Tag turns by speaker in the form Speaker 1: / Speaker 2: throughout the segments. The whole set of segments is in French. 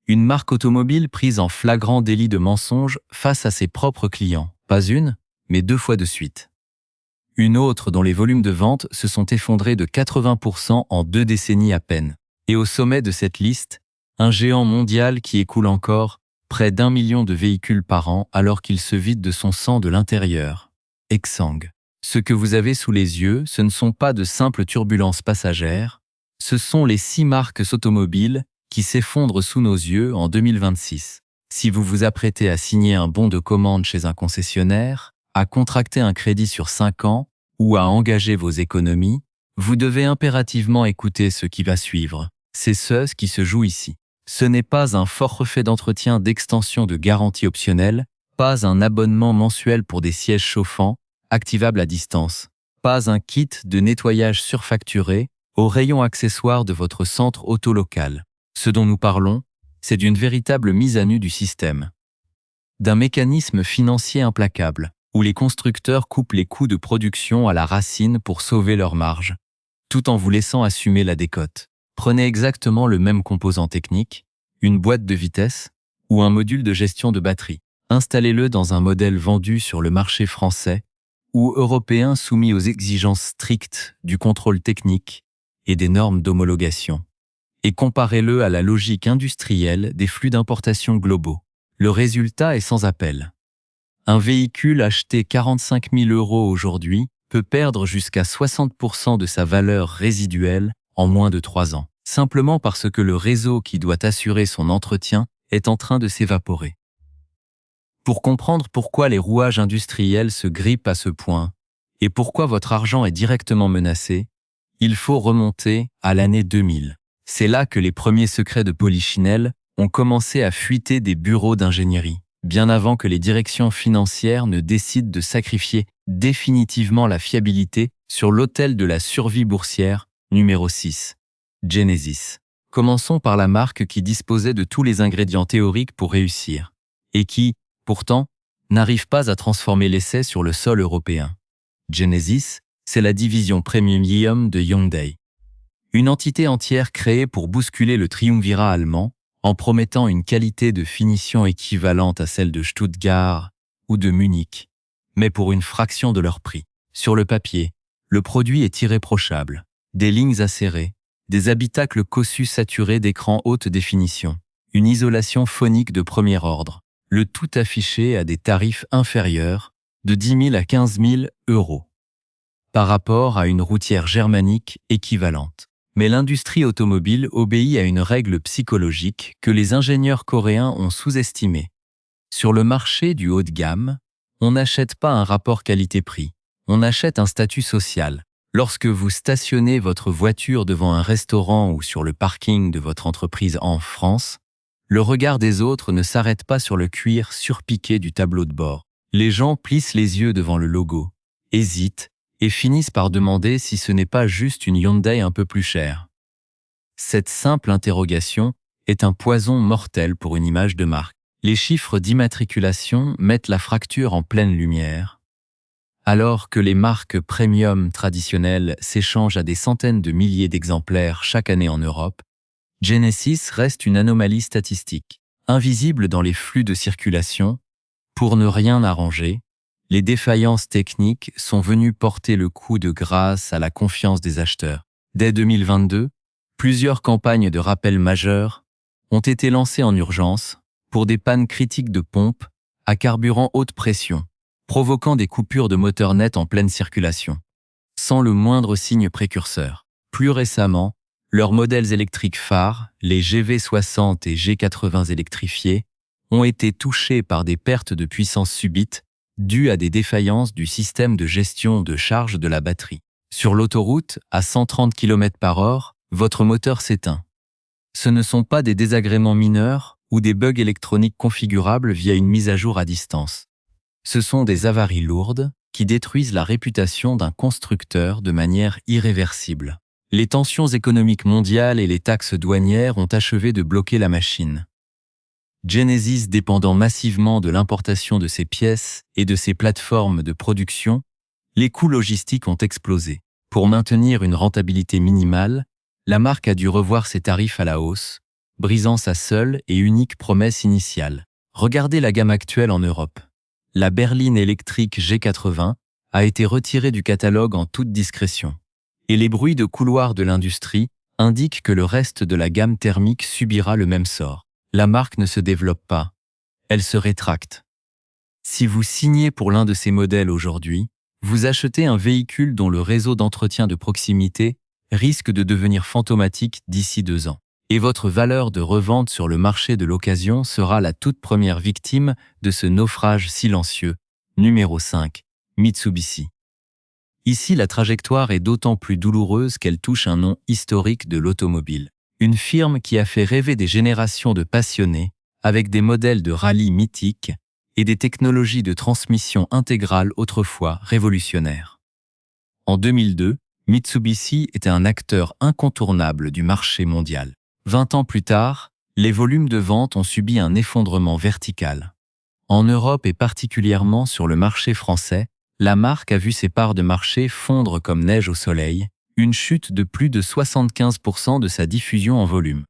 Speaker 1: Une marque automobile prise en flagrant délit de mensonge face à ses propres clients. Pas une, mais 2 fois de suite. Une autre dont les volumes de vente se sont effondrés de 80% en 2 décennies à peine. Et au sommet de cette liste, un géant mondial qui écoule encore près d'1 million de véhicules par an alors qu'il se vide de son sang de l'intérieur. Xpeng. Ce que vous avez sous les yeux, ce ne sont pas de simples turbulences passagères, ce sont les 6 marques automobiles qui s'effondrent sous nos yeux en 2026. Si vous vous apprêtez à signer un bon de commande chez un concessionnaire, à contracter un crédit sur 5 ans ou à engager vos économies, vous devez impérativement écouter ce qui va suivre. C'est ce qui se joue ici. Ce n'est pas un forfait d'entretien d'extension de garantie optionnelle, pas un abonnement mensuel pour des sièges chauffants, activables à distance, pas un kit de nettoyage surfacturé au rayon accessoire de votre centre auto local. Ce dont nous parlons, c'est d'une véritable mise à nu du système. D'un mécanisme financier implacable, où les constructeurs coupent les coûts de production à la racine pour sauver leurs marges, tout en vous laissant assumer la décote. Prenez exactement le même composant technique, une boîte de vitesse ou un module de gestion de batterie. Installez-le dans un modèle vendu sur le marché français ou européen soumis aux exigences strictes du contrôle technique et des normes d'homologation. Et comparez-le à la logique industrielle des flux d'importation globaux. Le résultat est sans appel. Un véhicule acheté 45 000 € aujourd'hui peut perdre jusqu'à 60% de sa valeur résiduelle en moins de 3 ans, simplement parce que le réseau qui doit assurer son entretien est en train de s'évaporer. Pour comprendre pourquoi les rouages industriels se grippent à ce point et pourquoi votre argent est directement menacé, il faut remonter à l'année 2000. C'est là que les premiers secrets de Polichinelle ont commencé à fuiter des bureaux d'ingénierie, bien avant que les directions financières ne décident de sacrifier définitivement la fiabilité sur l'autel de la survie boursière numéro 6, Genesis. Commençons par la marque qui disposait de tous les ingrédients théoriques pour réussir, et qui, pourtant, n'arrive pas à transformer l'essai sur le sol européen. Genesis, c'est la division premium de Hyundai. Une entité entière créée pour bousculer le triumvirat allemand en promettant une qualité de finition équivalente à celle de Stuttgart ou de Munich, mais pour une fraction de leur prix. Sur le papier, le produit est irréprochable. Des lignes acérées, des habitacles cossus saturés d'écrans haute définition, une isolation phonique de premier ordre, le tout affiché à des tarifs inférieurs de 10 000 à 15 000 € par rapport à une routière germanique équivalente. Mais l'industrie automobile obéit à une règle psychologique que les ingénieurs coréens ont sous-estimée. Sur le marché du haut de gamme, on n'achète pas un rapport qualité-prix, on achète un statut social. Lorsque vous stationnez votre voiture devant un restaurant ou sur le parking de votre entreprise en France, le regard des autres ne s'arrête pas sur le cuir surpiqué du tableau de bord. Les gens plissent les yeux devant le logo, hésitent, et finissent par demander si ce n'est pas juste une Hyundai un peu plus chère. Cette simple interrogation est un poison mortel pour une image de marque. Les chiffres d'immatriculation mettent la fracture en pleine lumière. Alors que les marques premium traditionnelles s'échangent à des centaines de milliers d'exemplaires chaque année en Europe, Genesis reste une anomalie statistique, invisible dans les flux de circulation. Pour ne rien arranger, les défaillances techniques sont venues porter le coup de grâce à la confiance des acheteurs. Dès 2022, plusieurs campagnes de rappel majeures ont été lancées en urgence pour des pannes critiques de pompes à carburant haute pression, provoquant des coupures de moteur net en pleine circulation, sans le moindre signe précurseur. Plus récemment, leurs modèles électriques phares, les GV60 et G80 électrifiés, ont été touchés par des pertes de puissance subites dues à des défaillances du système de gestion de charge de la batterie. Sur l'autoroute, à 130 km/h, votre moteur s'éteint. Ce ne sont pas des désagréments mineurs ou des bugs électroniques configurables via une mise à jour à distance. Ce sont des avaries lourdes qui détruisent la réputation d'un constructeur de manière irréversible. Les tensions économiques mondiales et les taxes douanières ont achevé de bloquer la machine. Genesis dépendant massivement de l'importation de ses pièces et de ses plateformes de production, les coûts logistiques ont explosé. Pour maintenir une rentabilité minimale, la marque a dû revoir ses tarifs à la hausse, brisant sa seule et unique promesse initiale. Regardez la gamme actuelle en Europe. La berline électrique G80 a été retirée du catalogue en toute discrétion. Et les bruits de couloir de l'industrie indiquent que le reste de la gamme thermique subira le même sort. La marque ne se développe pas, elle se rétracte. Si vous signez pour l'un de ces modèles aujourd'hui, vous achetez un véhicule dont le réseau d'entretien de proximité risque de devenir fantomatique d'ici 2 ans. Et votre valeur de revente sur le marché de l'occasion sera la toute première victime de ce naufrage silencieux. Numéro 5. Mitsubishi. Ici, la trajectoire est d'autant plus douloureuse qu'elle touche un nom historique de l'automobile. Une firme qui a fait rêver des générations de passionnés avec des modèles de rallye mythiques et des technologies de transmission intégrale autrefois révolutionnaires. En 2002, Mitsubishi était un acteur incontournable du marché mondial. 20 ans plus tard, les volumes de vente ont subi un effondrement vertical. En Europe et particulièrement sur le marché français, la marque a vu ses parts de marché fondre comme neige au soleil, une chute de plus de 75% de sa diffusion en volume.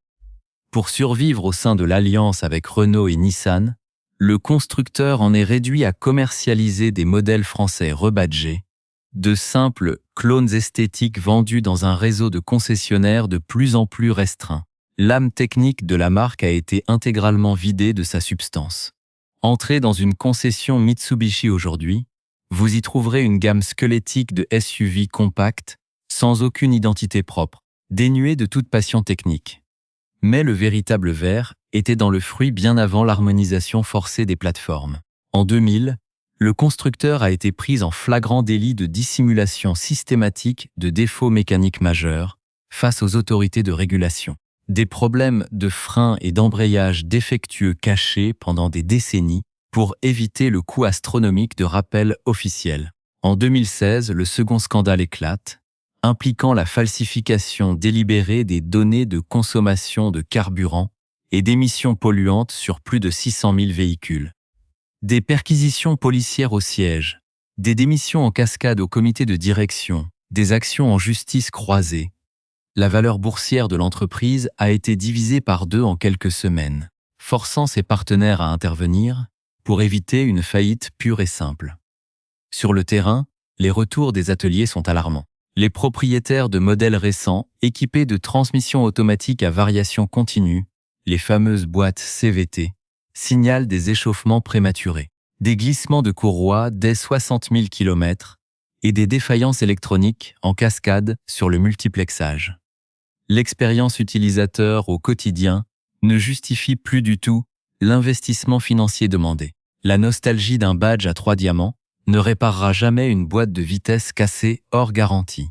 Speaker 1: Pour survivre au sein de l'alliance avec Renault et Nissan, le constructeur en est réduit à commercialiser des modèles français rebadgés, de simples clones esthétiques vendus dans un réseau de concessionnaires de plus en plus restreint. L'âme technique de la marque a été intégralement vidée de sa substance. Entrez dans une concession Mitsubishi aujourd'hui, vous y trouverez une gamme squelettique de SUV compacts, sans aucune identité propre, dénuée de toute passion technique. Mais le véritable verre était dans le fruit bien avant l'harmonisation forcée des plateformes. En 2000, le constructeur a été pris en flagrant délit de dissimulation systématique de défauts mécaniques majeurs face aux autorités de régulation. Des problèmes de frein et d'embrayage défectueux cachés pendant des décennies pour éviter le coût astronomique de rappel officiel. En 2016, le second scandale éclate, impliquant la falsification délibérée des données de consommation de carburant et d'émissions polluantes sur plus de 600 000 véhicules. Des perquisitions policières au siège, des démissions en cascade au comité de direction, des actions en justice croisées. La valeur boursière de l'entreprise a été divisée par 2 en quelques semaines, forçant ses partenaires à intervenir pour éviter une faillite pure et simple. Sur le terrain, les retours des ateliers sont alarmants. Les propriétaires de modèles récents équipés de transmissions automatiques à variation continue, les fameuses boîtes CVT, signalent des échauffements prématurés, des glissements de courroies dès 60 000 km et des défaillances électroniques en cascade sur le multiplexage. L'expérience utilisateur au quotidien ne justifie plus du tout l'investissement financier demandé. La nostalgie d'un badge à 3 diamants ne réparera jamais une boîte de vitesse cassée hors garantie.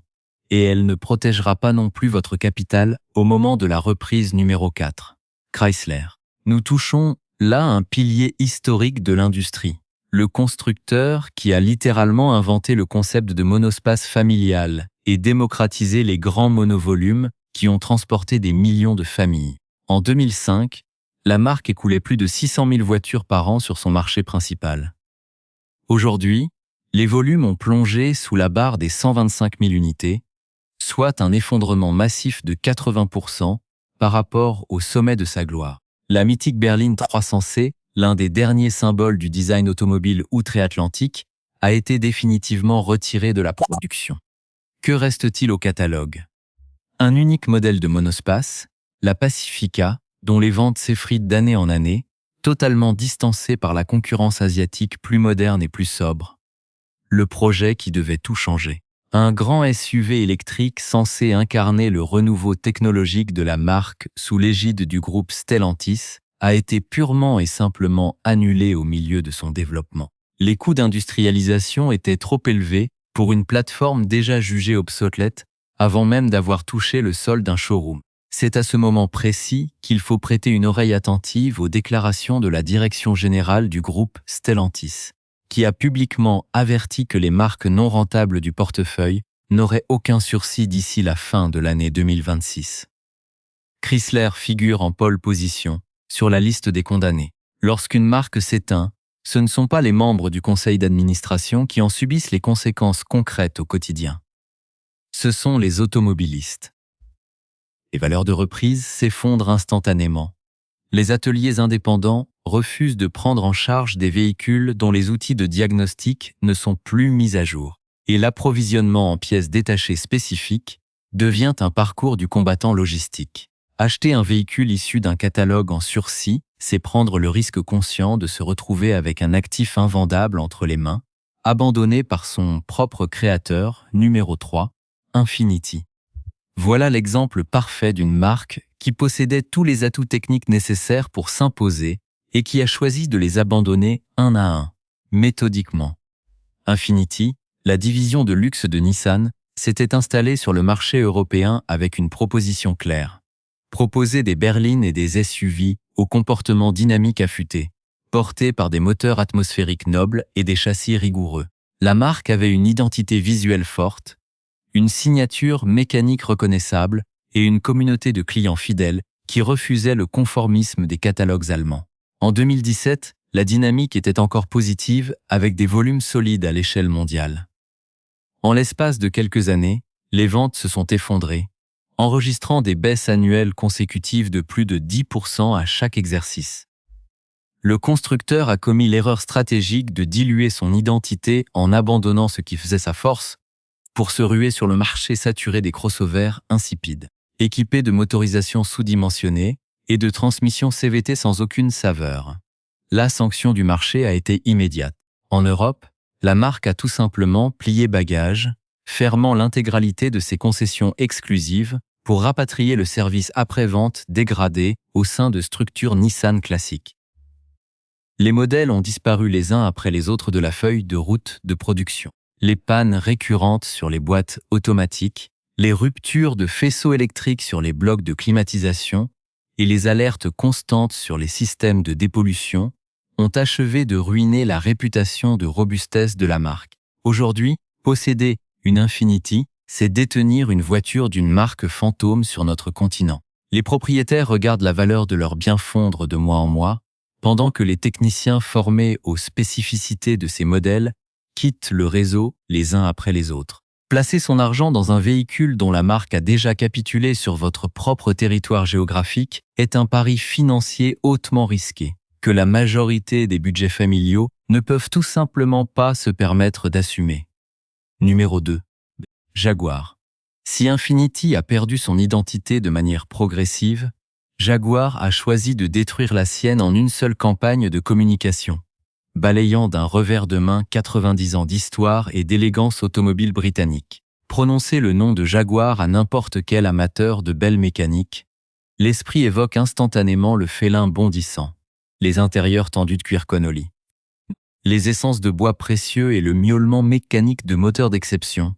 Speaker 1: Et elle ne protégera pas non plus votre capital au moment de la reprise numéro 4. Chrysler. Nous touchons là un pilier historique de l'industrie. Le constructeur qui a littéralement inventé le concept de monospace familial et démocratisé les grands monovolumes qui ont transporté des millions de familles. En 2005, la marque écoulait plus de 600 000 voitures par an sur son marché principal. Aujourd'hui, les volumes ont plongé sous la barre des 125 000 unités, soit un effondrement massif de 80% par rapport au sommet de sa gloire. La mythique berline 300C, l'un des derniers symboles du design automobile outre-Atlantique, a été définitivement retirée de la production. Que reste-t-il au catalogue? Un unique modèle de monospace, la Pacifica, dont les ventes s'effritent d'année en année, totalement distancée par la concurrence asiatique plus moderne et plus sobre. Le projet qui devait tout changer. Un grand SUV électrique censé incarner le renouveau technologique de la marque sous l'égide du groupe Stellantis a été purement et simplement annulé au milieu de son développement. Les coûts d'industrialisation étaient trop élevés pour une plateforme déjà jugée obsolète avant même d'avoir touché le sol d'un showroom. C'est à ce moment précis qu'il faut prêter une oreille attentive aux déclarations de la direction générale du groupe Stellantis, qui a publiquement averti que les marques non rentables du portefeuille n'auraient aucun sursis d'ici la fin de l'année 2026. Chrysler figure en pole position sur la liste des condamnés. Lorsqu'une marque s'éteint, ce ne sont pas les membres du conseil d'administration qui en subissent les conséquences concrètes au quotidien. Ce sont les automobilistes. Les valeurs de reprise s'effondrent instantanément. Les ateliers indépendants refusent de prendre en charge des véhicules dont les outils de diagnostic ne sont plus mis à jour. Et l'approvisionnement en pièces détachées spécifiques devient un parcours du combattant logistique. Acheter un véhicule issu d'un catalogue en sursis, c'est prendre le risque conscient de se retrouver avec un actif invendable entre les mains, abandonné par son propre créateur, numéro 3, Infiniti. Voilà l'exemple parfait d'une marque qui possédait tous les atouts techniques nécessaires pour s'imposer et qui a choisi de les abandonner un à un, méthodiquement. Infiniti, la division de luxe de Nissan, s'était installée sur le marché européen avec une proposition claire. Proposer des berlines et des SUV au comportement dynamique affûté, portés par des moteurs atmosphériques nobles et des châssis rigoureux. La marque avait une identité visuelle forte, une signature mécanique reconnaissable et une communauté de clients fidèles qui refusaient le conformisme des catalogues allemands. En 2017, la dynamique était encore positive avec des volumes solides à l'échelle mondiale. En l'espace de quelques années, les ventes se sont effondrées, enregistrant des baisses annuelles consécutives de plus de 10% à chaque exercice. Le constructeur a commis l'erreur stratégique de diluer son identité en abandonnant ce qui faisait sa force pour se ruer sur le marché saturé des crossovers insipides, équipés de motorisations sous-dimensionnées et de transmissions CVT sans aucune saveur. La sanction du marché a été immédiate. En Europe, la marque a tout simplement plié bagage, fermant l'intégralité de ses concessions exclusives pour rapatrier le service après-vente dégradé au sein de structures Nissan classiques. Les modèles ont disparu les uns après les autres de la feuille de route de production. Les pannes récurrentes sur les boîtes automatiques, les ruptures de faisceaux électriques sur les blocs de climatisation et les alertes constantes sur les systèmes de dépollution ont achevé de ruiner la réputation de robustesse de la marque. Aujourd'hui, posséder une Infiniti, c'est détenir une voiture d'une marque fantôme sur notre continent. Les propriétaires regardent la valeur de leurs biens fondre de mois en mois, pendant que les techniciens formés aux spécificités de ces modèles quittent le réseau les uns après les autres. Placer son argent dans un véhicule dont la marque a déjà capitulé sur votre propre territoire géographique est un pari financier hautement risqué, que la majorité des budgets familiaux ne peuvent tout simplement pas se permettre d'assumer. Numéro 2. Jaguar. Si Infiniti a perdu son identité de manière progressive, Jaguar a choisi de détruire la sienne en une seule campagne de communication, balayant d'un revers de main 90 ans d'histoire et d'élégance automobile britannique. Prononcer le nom de Jaguar à n'importe quel amateur de belle mécanique, l'esprit évoque instantanément le félin bondissant, les intérieurs tendus de cuir Connolly, les essences de bois précieux et le miaulement mécanique de moteurs d'exception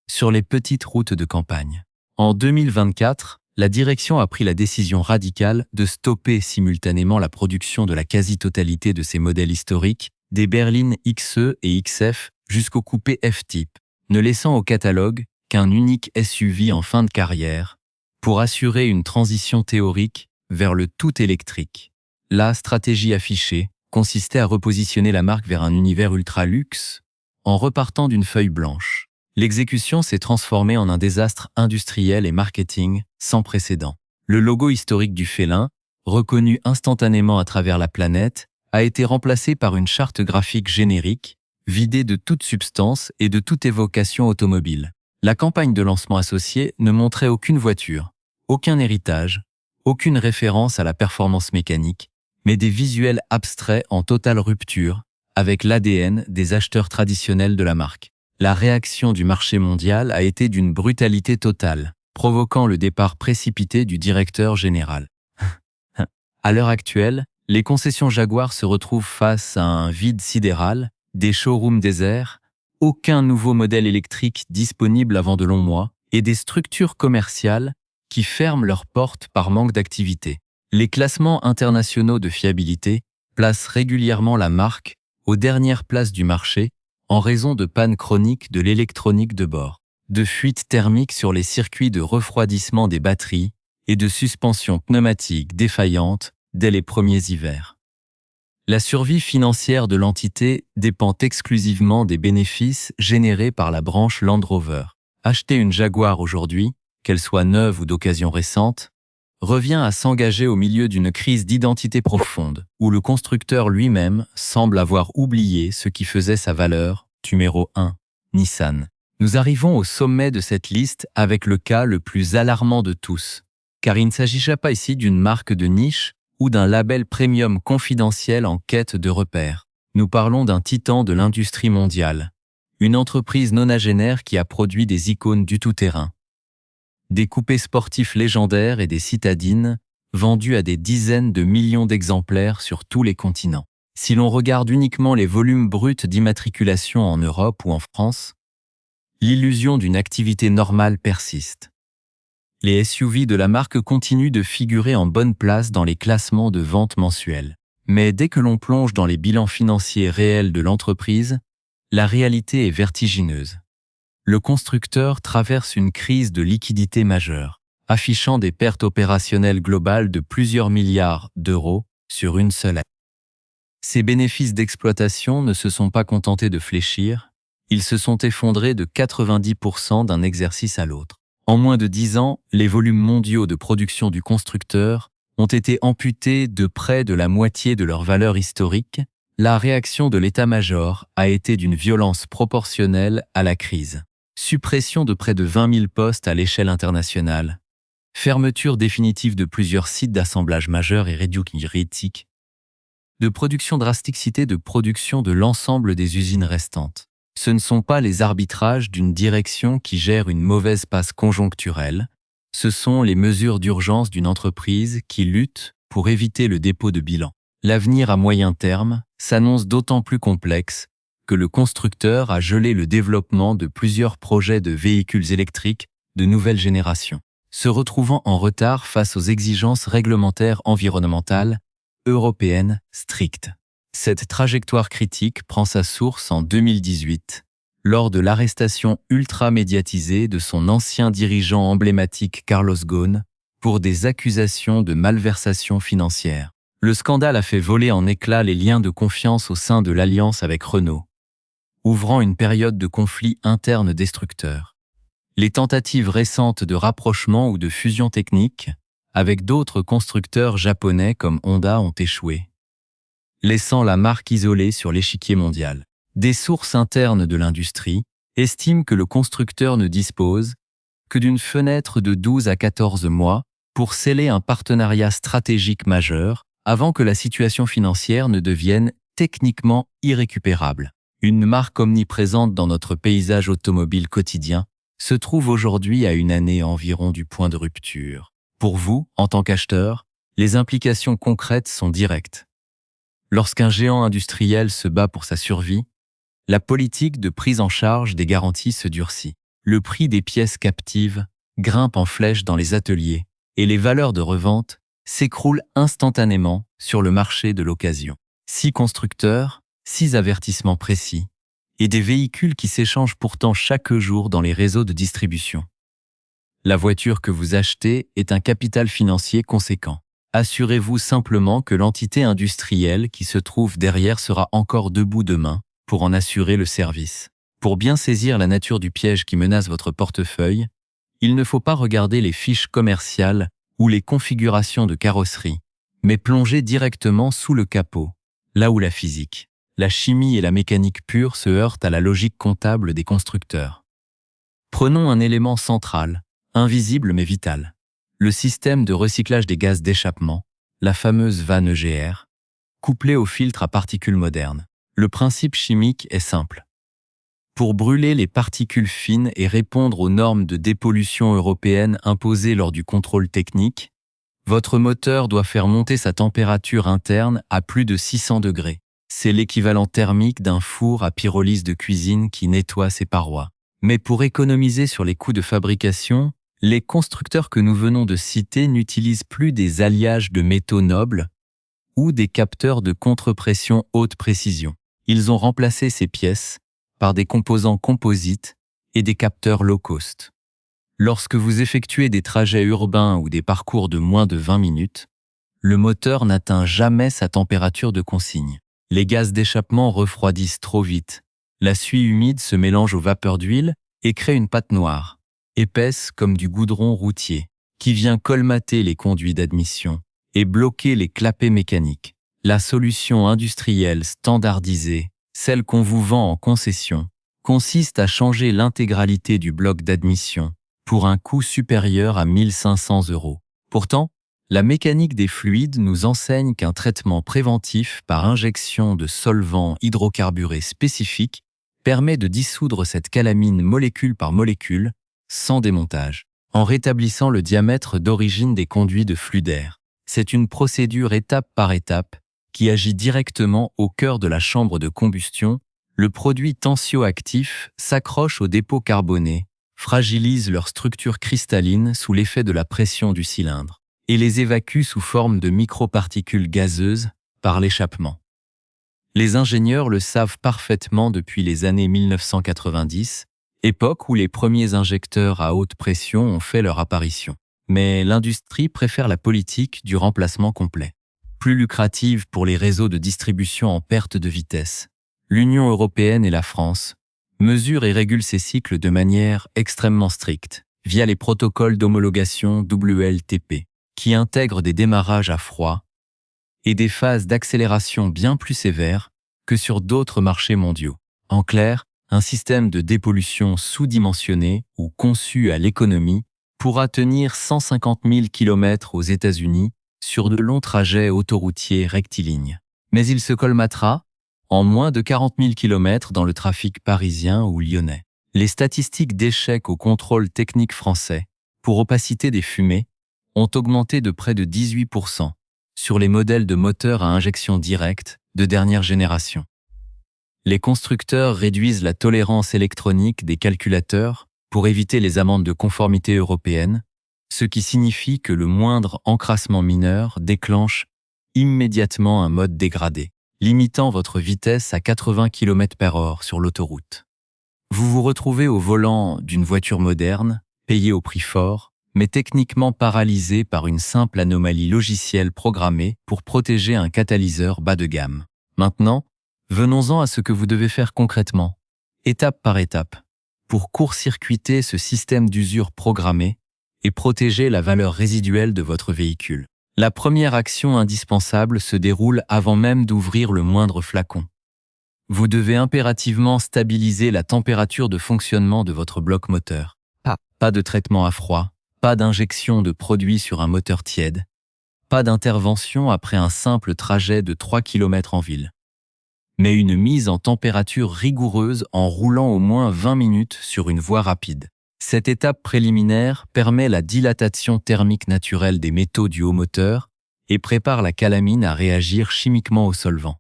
Speaker 1: sur les petites routes de campagne. En 2024, la direction a pris la décision radicale de stopper simultanément la production de la quasi-totalité de ces modèles historiques, des berlines XE et XF jusqu'au coupé F-Type, ne laissant au catalogue qu'un unique SUV en fin de carrière, pour assurer une transition théorique vers le tout électrique. La stratégie affichée consistait à repositionner la marque vers un univers ultra-luxe en repartant d'une feuille blanche. L'exécution s'est transformée en un désastre industriel et marketing sans précédent. Le logo historique du félin, reconnu instantanément à travers la planète, a été remplacé par une charte graphique générique, vidée de toute substance et de toute évocation automobile. La campagne de lancement associée ne montrait aucune voiture, aucun héritage, aucune référence à la performance mécanique, mais des visuels abstraits en totale rupture avec l'ADN des acheteurs traditionnels de la marque. La réaction du marché mondial a été d'une brutalité totale, provoquant le départ précipité du directeur général. À l'heure actuelle, les concessions Jaguar se retrouvent face à un vide sidéral, des showrooms déserts, aucun nouveau modèle électrique disponible avant de longs mois, et des structures commerciales qui ferment leurs portes par manque d'activité. Les classements internationaux de fiabilité placent régulièrement la marque aux dernières places du marché en raison de pannes chroniques de l'électronique de bord, de fuites thermiques sur les circuits de refroidissement des batteries et de suspensions pneumatiques défaillantes dès les premiers hivers. La survie financière de l'entité dépend exclusivement des bénéfices générés par la branche Land Rover. Acheter une Jaguar aujourd'hui, qu'elle soit neuve ou d'occasion récente, revient à s'engager au milieu d'une crise d'identité profonde, où le constructeur lui-même semble avoir oublié ce qui faisait sa valeur. Numéro 1. Nissan. Nous arrivons au sommet de cette liste avec le cas le plus alarmant de tous, car il ne s'agit pas ici d'une marque de niche ou d'un label premium confidentiel en quête de repères. Nous parlons d'un titan de l'industrie mondiale, une entreprise nonagénaire qui a produit des icônes du tout-terrain. Des coupés sportifs légendaires et des citadines vendus à des dizaines de millions d'exemplaires sur tous les continents. Si l'on regarde uniquement les volumes bruts d'immatriculation en Europe ou en France, l'illusion d'une activité normale persiste. Les SUV de la marque continuent de figurer en bonne place dans les classements de ventes mensuelles. Mais dès que l'on plonge dans les bilans financiers réels de l'entreprise, la réalité est vertigineuse. Le constructeur traverse une crise de liquidité majeure, affichant des pertes opérationnelles globales de plusieurs milliards d'euros sur une seule année. Ses bénéfices d'exploitation ne se sont pas contentés de fléchir, ils se sont effondrés de 90% d'un exercice à l'autre. En moins de 10 ans, les volumes mondiaux de production du constructeur ont été amputés de près de la moitié de leur valeur historique. La réaction de l'état-major a été d'une violence proportionnelle à la crise. Suppression de près de 20 000 postes à l'échelle internationale, fermeture définitive de plusieurs sites d'assemblage majeurs et réduction de production drasticité de production de l'ensemble des usines restantes. Ce ne sont pas les arbitrages d'une direction qui gère une mauvaise passe conjoncturelle, ce sont les mesures d'urgence d'une entreprise qui lutte pour éviter le dépôt de bilan. L'avenir à moyen terme s'annonce d'autant plus complexe que le constructeur a gelé le développement de plusieurs projets de véhicules électriques de nouvelle génération, se retrouvant en retard face aux exigences réglementaires environnementales européennes strictes. Cette trajectoire critique prend sa source en 2018, lors de l'arrestation ultra-médiatisée de son ancien dirigeant emblématique Carlos Ghosn pour des accusations de malversation financière. Le scandale a fait voler en éclats les liens de confiance au sein de l'alliance avec Renault, ouvrant une période de conflit interne destructeur. Les tentatives récentes de rapprochement ou de fusion technique avec d'autres constructeurs japonais comme Honda ont échoué, laissant la marque isolée sur l'échiquier mondial. Des sources internes de l'industrie estiment que le constructeur ne dispose que d'une fenêtre de 12 à 14 mois pour sceller un partenariat stratégique majeur avant que la situation financière ne devienne techniquement irrécupérable. Une marque omniprésente dans notre paysage automobile quotidien se trouve aujourd'hui à une année environ du point de rupture. Pour vous, en tant qu'acheteur, les implications concrètes sont directes. Lorsqu'un géant industriel se bat pour sa survie, la politique de prise en charge des garanties se durcit. Le prix des pièces captives grimpe en flèche dans les ateliers et les valeurs de revente s'écroulent instantanément sur le marché de l'occasion. 6 constructeurs, 6 avertissements précis et des véhicules qui s'échangent pourtant chaque jour dans les réseaux de distribution. La voiture que vous achetez est un capital financier conséquent. Assurez-vous simplement que l'entité industrielle qui se trouve derrière sera encore debout demain pour en assurer le service. Pour bien saisir la nature du piège qui menace votre portefeuille, il ne faut pas regarder les fiches commerciales ou les configurations de carrosserie, mais plonger directement sous le capot, là où la physique, la chimie et la mécanique pure se heurtent à la logique comptable des constructeurs. Prenons un élément central, invisible mais vital. Le système de recyclage des gaz d'échappement, la fameuse vanne EGR, couplée au filtre à particules moderne. Le principe chimique est simple. Pour brûler les particules fines et répondre aux normes de dépollution européennes imposées lors du contrôle technique, votre moteur doit faire monter sa température interne à plus de 600 degrés. C'est l'équivalent thermique d'un four à pyrolyse de cuisine qui nettoie ses parois. Mais pour économiser sur les coûts de fabrication, les constructeurs que nous venons de citer n'utilisent plus des alliages de métaux nobles ou des capteurs de contre-pression haute précision. Ils ont remplacé ces pièces par des composants composites et des capteurs low cost. Lorsque vous effectuez des trajets urbains ou des parcours de moins de 20 minutes, le moteur n'atteint jamais sa température de consigne. Les gaz d'échappement refroidissent trop vite. La suie humide se mélange aux vapeurs d'huile et crée une pâte noire. épaisse comme du goudron routier, qui vient colmater les conduits d'admission et bloquer les clapets mécaniques. La solution industrielle standardisée, celle qu'on vous vend en concession, consiste à changer l'intégralité du bloc d'admission pour un coût supérieur à 1 500 €. Pourtant, la mécanique des fluides nous enseigne qu'un traitement préventif par injection de solvants hydrocarburés spécifiques permet de dissoudre cette calamine molécule par molécule sans démontage, en rétablissant le diamètre d'origine des conduits de flux d'air. C'est une procédure étape par étape qui agit directement au cœur de la chambre de combustion. Le produit tensioactif s'accroche aux dépôts carbonés, fragilise leur structure cristalline sous l'effet de la pression du cylindre et les évacue sous forme de microparticules gazeuses par l'échappement. Les ingénieurs le savent parfaitement depuis les années 1990, époque où les premiers injecteurs à haute pression ont fait leur apparition. Mais l'industrie préfère la politique du remplacement complet. Plus lucrative pour les réseaux de distribution en perte de vitesse, l'Union européenne et la France mesurent et régulent ces cycles de manière extrêmement stricte, via les protocoles d'homologation WLTP, qui intègrent des démarrages à froid et des phases d'accélération bien plus sévères que sur d'autres marchés mondiaux. En clair, un système de dépollution sous-dimensionné ou conçu à l'économie pourra tenir 150 000 km aux États-Unis sur de longs trajets autoroutiers rectilignes. Mais il se colmatera en moins de 40 000 km dans le trafic parisien ou lyonnais. Les statistiques d'échec au contrôle technique français pour opacité des fumées ont augmenté de près de 18% sur les modèles de moteurs à injection directe de dernière génération. Les constructeurs réduisent la tolérance électronique des calculateurs pour éviter les amendes de conformité européennes, ce qui signifie que le moindre encrassement mineur déclenche immédiatement un mode dégradé, limitant votre vitesse à 80 km/h sur l'autoroute. Vous vous retrouvez au volant d'une voiture moderne, payée au prix fort, mais techniquement paralysé par une simple anomalie logicielle programmée pour protéger un catalyseur bas de gamme. Maintenant, venons-en à ce que vous devez faire concrètement, étape par étape, pour court-circuiter ce système d'usure programmé et protéger la valeur résiduelle de votre véhicule. La première action indispensable se déroule avant même d'ouvrir le moindre flacon. Vous devez impérativement stabiliser la température de fonctionnement de votre bloc moteur. Pas de traitement à froid, pas d'injection de produit sur un moteur tiède, pas d'intervention après un simple trajet de 3 km en ville, mais une mise en température rigoureuse en roulant au moins 20 minutes sur une voie rapide. Cette étape préliminaire permet la dilatation thermique naturelle des métaux du haut moteur et prépare la calamine à réagir chimiquement au solvant.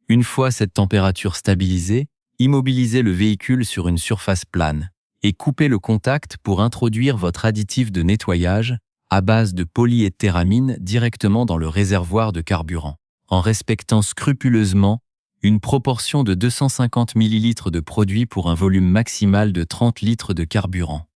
Speaker 1: Une fois cette température stabilisée, immobilisez le véhicule sur une surface plane et coupez le contact pour introduire votre additif de nettoyage à base de polyéthéramine directement dans le réservoir de carburant, en respectant scrupuleusement une proportion de 250 ml de produit pour un volume maximal de 30 litres de carburant.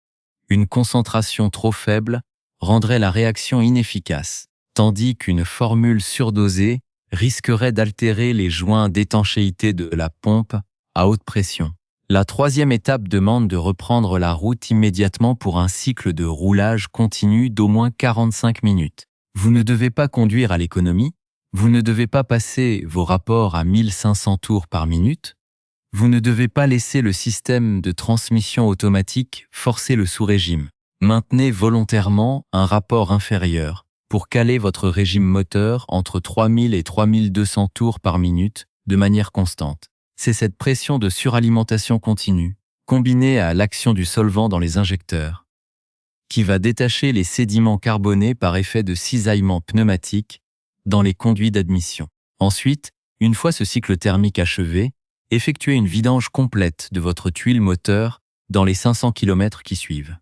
Speaker 1: Une concentration trop faible rendrait la réaction inefficace, tandis qu'une formule surdosée risquerait d'altérer les joints d'étanchéité de la pompe à haute pression. La troisième étape demande de reprendre la route immédiatement pour un cycle de roulage continu d'au moins 45 minutes. Vous ne devez pas conduire à l'économie, vous ne devez pas passer vos rapports à 1500 tours par minute, vous ne devez pas laisser le système de transmission automatique forcer le sous-régime. Maintenez volontairement un rapport inférieur pour caler votre régime moteur entre 3000 et 3200 tours par minute de manière constante. C'est cette pression de suralimentation continue, combinée à l'action du solvant dans les injecteurs, qui va détacher les sédiments carbonés par effet de cisaillement pneumatique dans les conduits d'admission. Ensuite, une fois ce cycle thermique achevé, effectuez une vidange complète de votre tuile moteur dans les 500 km qui suivent.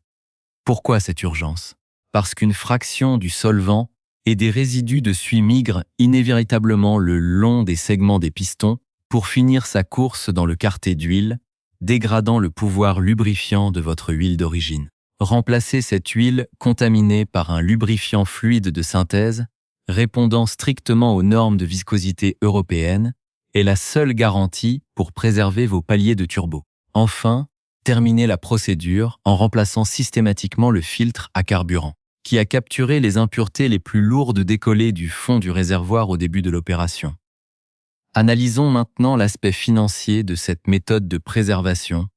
Speaker 1: Pourquoi cette urgence? Parce qu'une fraction du solvant et des résidus de suie migrent inévitablement le long des segments des pistons pour finir sa course dans le quartet d'huile, dégradant le pouvoir lubrifiant de votre huile d'origine. Remplacez cette huile contaminée par un lubrifiant fluide de synthèse, répondant strictement aux normes de viscosité européennes, est la seule garantie pour préserver vos paliers de turbo. Enfin, terminer la procédure en remplaçant systématiquement le filtre à carburant, qui a capturé les impuretés les plus lourdes décollées du fond du réservoir au début de l'opération. Analysons maintenant l'aspect financier de cette méthode de préservation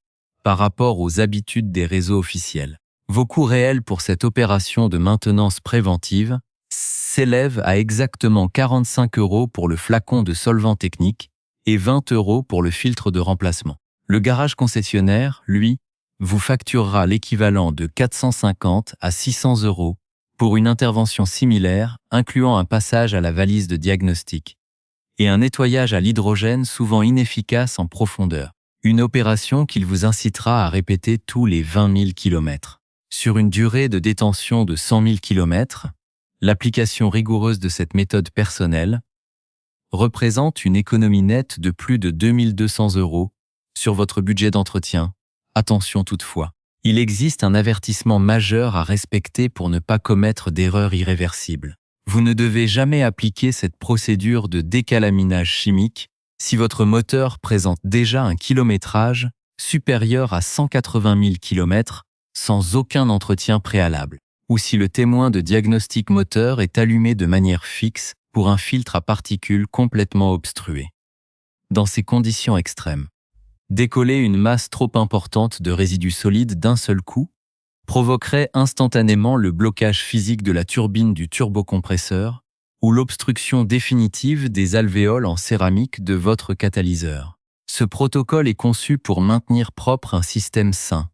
Speaker 1: par rapport aux habitudes des réseaux officiels. Vos coûts réels pour cette opération de maintenance préventive s'élèvent à exactement 45 € pour le flacon de solvant technique et 20 € pour le filtre de remplacement. Le garage concessionnaire, lui, vous facturera l'équivalent de 450 à 600 € pour une intervention similaire, incluant un passage à la valise de diagnostic et un nettoyage à l'hydrogène souvent inefficace en profondeur. Une opération qu'il vous incitera à répéter tous les 20 000 km. Sur une durée de détention de 100 000 km, l'application rigoureuse de cette méthode personnelle représente une économie nette de plus de 2 200 € sur votre budget d'entretien. Attention toutefois, il existe un avertissement majeur à respecter pour ne pas commettre d'erreurs irréversibles. Vous ne devez jamais appliquer cette procédure de décalaminage chimique si votre moteur présente déjà un kilométrage supérieur à 180 000 km sans aucun entretien préalable, ou si le témoin de diagnostic moteur est allumé de manière fixe pour un filtre à particules complètement obstrué. Dans ces conditions extrêmes, décoller une masse trop importante de résidus solides d'un seul coup provoquerait instantanément le blocage physique de la turbine du turbocompresseur ou l'obstruction définitive des alvéoles en céramique de votre catalyseur. Ce protocole est conçu pour maintenir propre un système sain,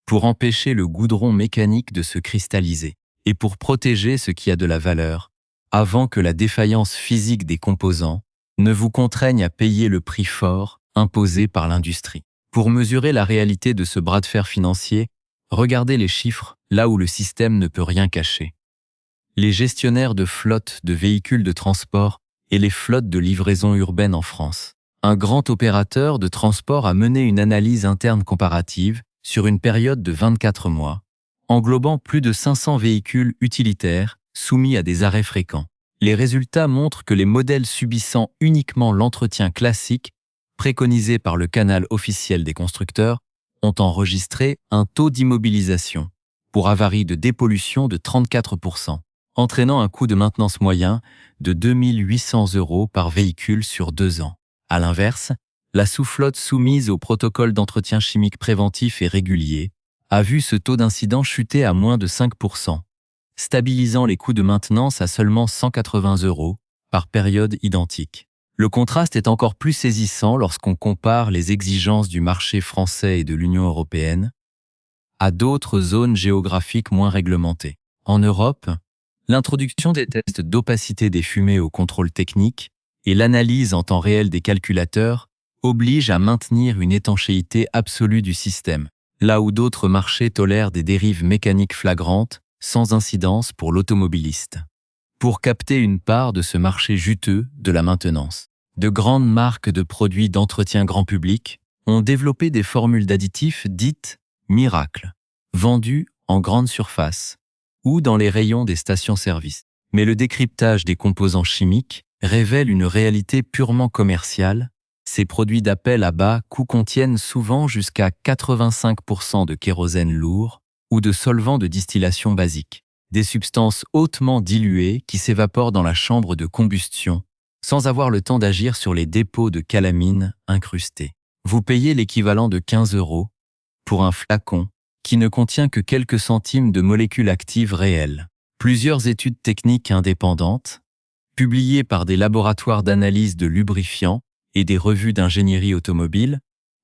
Speaker 1: pour empêcher le goudron mécanique de se cristalliser et pour protéger ce qui a de la valeur, avant que la défaillance physique des composants ne vous contraigne à payer le prix fort imposé par l'industrie. Pour mesurer la réalité de ce bras de fer financier, regardez les chiffres là où le système ne peut rien cacher. Les gestionnaires de flottes de véhicules de transport et les flottes de livraison urbaine en France. Un grand opérateur de transport a mené une analyse interne comparative sur une période de 24 mois, englobant plus de 500 véhicules utilitaires soumis à des arrêts fréquents. Les résultats montrent que les modèles subissant uniquement l'entretien classique, préconisé par le canal officiel des constructeurs, ont enregistré un taux d'immobilisation pour avarie de dépollution de 34%, entraînant un coût de maintenance moyen de 2 800 € par véhicule sur 2 ans. À l'inverse, la sous-flotte soumise au protocole d'entretien chimique préventif et régulier a vu ce taux d'incident chuter à moins de 5%, stabilisant les coûts de maintenance à seulement 180 € par période identique. Le contraste est encore plus saisissant lorsqu'on compare les exigences du marché français et de l'Union européenne à d'autres zones géographiques moins réglementées. En Europe, l'introduction des tests d'opacité des fumées au contrôle technique et l'analyse en temps réel des calculateurs obligent à maintenir une étanchéité absolue du système, là où d'autres marchés tolèrent des dérives mécaniques flagrantes sans incidence pour l'automobiliste. Pour capter une part de ce marché juteux de la maintenance, de grandes marques de produits d'entretien grand public ont développé des formules d'additifs dites « miracles », vendues en grande surface ou dans les rayons des stations-service. Mais le décryptage des composants chimiques révèle une réalité purement commerciale. Ces produits d'appel à bas coût contiennent souvent jusqu'à 85% de kérosène lourd ou de solvants de distillation basique, des substances hautement diluées qui s'évaporent dans la chambre de combustion sans avoir le temps d'agir sur les dépôts de calamine incrustés. Vous payez l'équivalent de 15 € pour un flacon qui ne contient que quelques centimes de molécules actives réelles. Plusieurs études techniques indépendantes, publiées par des laboratoires d'analyse de lubrifiants et des revues d'ingénierie automobile,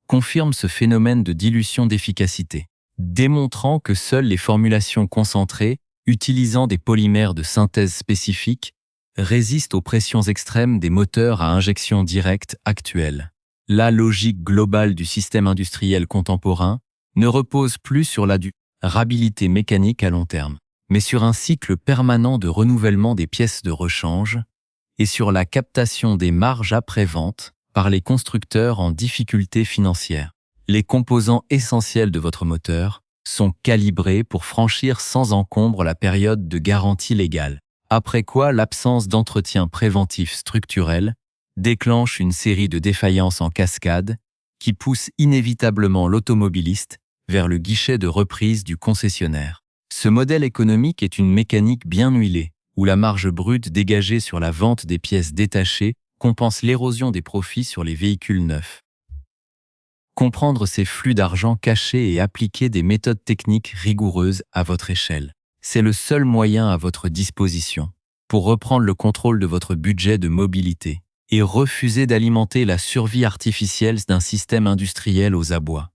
Speaker 1: confirment ce phénomène de dilution d'efficacité, démontrant que seules les formulations concentrées, utilisant des polymères de synthèse spécifiques, résistent aux pressions extrêmes des moteurs à injection directe actuels. La logique globale du système industriel contemporain ne repose plus sur la durabilité mécanique à long terme, mais sur un cycle permanent de renouvellement des pièces de rechange et sur la captation des marges après-vente par les constructeurs en difficulté financière. Les composants essentiels de votre moteur sont calibrés pour franchir sans encombre la période de garantie légale, après quoi l'absence d'entretien préventif structurel déclenche une série de défaillances en cascade qui poussent inévitablement l'automobiliste vers le guichet de reprise du concessionnaire. Ce modèle économique est une mécanique bien huilée, où la marge brute dégagée sur la vente des pièces détachées compense l'érosion des profits sur les véhicules neufs. Comprendre ces flux d'argent cachés et appliquer des méthodes techniques rigoureuses à votre échelle. C'est le seul moyen à votre disposition pour reprendre le contrôle de votre budget de mobilité et refuser d'alimenter la survie artificielle d'un système industriel aux abois.